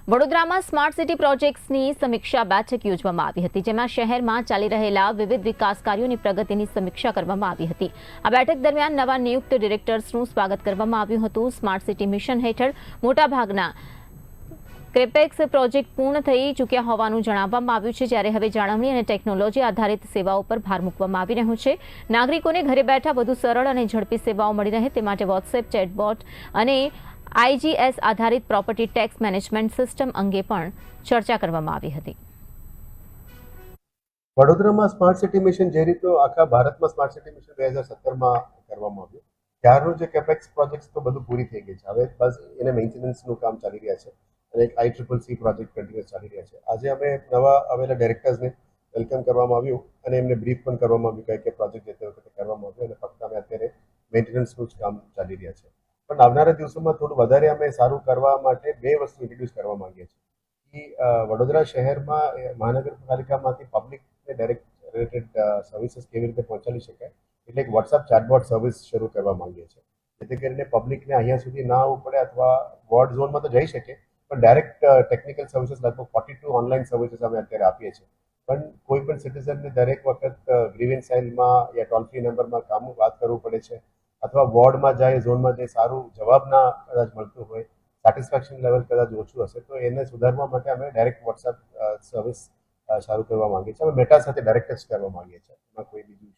વડોદરામાં smart city પ્રોજેક્ટ્સની સમીક્ષા બેઠક યોજવામાં આવી હતી, જેમાં શહેરમાં ચાલી રહેલા વિવિધ વિકાસ કાર્યોની પ્રગતિની સમીક્ષા કરવામાં આવી હતી. આ બેઠક દરમિયાન નવા નિયુક્ત ડિરેક્ટર્સનું સ્વાગત કરવામાં આવ્યું હતું. સ્માર્ટ સિટી મિશન હેઠળ મોટાભાગના ક્રેપેક્સ પ્રોજેક્ટ પૂર્ણ થઈ ચૂક્યા હોવાનું જણાવવામાં આવ્યું છે, જ્યારે હવે જાળવણી અને ટેકનોલોજી આધારિત સેવાઓ પર ભાર મૂકવામાં આવી રહ્યો છે. નાગરિકોને ઘરે બેઠા વધુ સરળ અને ઝડપી સેવાઓ મળી રહે તે માટે વોટ્સએપ ચેટબોટ અને IGS આધારિત પ્રોપર્ટી ટેક્સ મેનેજમેન્ટ સિસ્ટમ અંગે પણ ચર્ચા કરવામાં આવી હતી. વડોદરામાં સ્માર્ટ સિટી મિશન જે રીતનું આખા ભારતમાં સ્માર્ટ સિટી મિશન 2017માં કરવામાં આવ્યું, ત્યારનું જે કેપેક્સ પ્રોજેક્ટ્સ તો બધું પૂરી થઈ ગઈ છે. હવે બસ એને મેન્ટેનન્સનું કામ ચાલી રહ્યા છે અને એક ICCC પ્રોજેક્ટ કન્ટિન્યુઅસ ચાલી રહ્યા છે. આજે અમે નવા આવેલા ડાયરેક્ટર્સને વેલકમ કરવામાં આવ્યું અને એમને બ્રીફ પણ કરવામાં આવ્યું કે પ્રોજેક્ટ જે તે વખતે કરવામાં આવ્યો અને ફક્ત અમે અત્યારે મેન્ટેનન્સનું જ કામ ચાલી રહ્યા છે. પણ આવનારા દિવસોમાં થોડું વધારે અમે સારું કરવા માટે બે વસ્તુ ઇન્ટ્રોડ્યુસ કરવા માંગીએ છીએ કે વડોદરા શહેરમાં મહાનગરપાલિકામાંથી પબ્લિકને ડાયરેક્ટ રિલેટેડ સર્વિસીસ કેવી રીતે પહોંચાડી શકાય, એટલે એક વોટ્સઅપ ચાટબોટ સર્વિસ શરૂ કરવા માંગીએ છીએ, જેથી કરીને પબ્લિકને અહીંયા સુધી ના આવવું પડે અથવા વોર્ડ ઝોનમાં તો જઈ શકે, પણ ડાયરેક્ટ ટેકનિકલ સર્વિસીસ લગભગ 42 ઓનલાઈન સર્વિસીસ અમે અત્યારે આપીએ છીએ. પણ કોઈ પણ સિટીઝનને દરેક વખત ગ્રીવન્સ સેલમાં યા ટોલ ફ્રી નંબરમાં કામ વાત કરવું પડે છે, અથવા વોર્ડમાં જાય, ઝોનમાં જાય, સારું જવાબ ના કદાચ મળતું હોય, સેટિસ્ફેક્શન લેવલ કદાચ ઓછું હશે, તો એને સુધારવા માટે અમે ડાયરેક્ટ વોટ્સઅપ સર્વિસ સારું કરવા માંગીએ છીએ. અમે મેટા સાથે ડાયરેક્ટ જ કરવા માંગીએ છીએ, એમાં કોઈ બીજું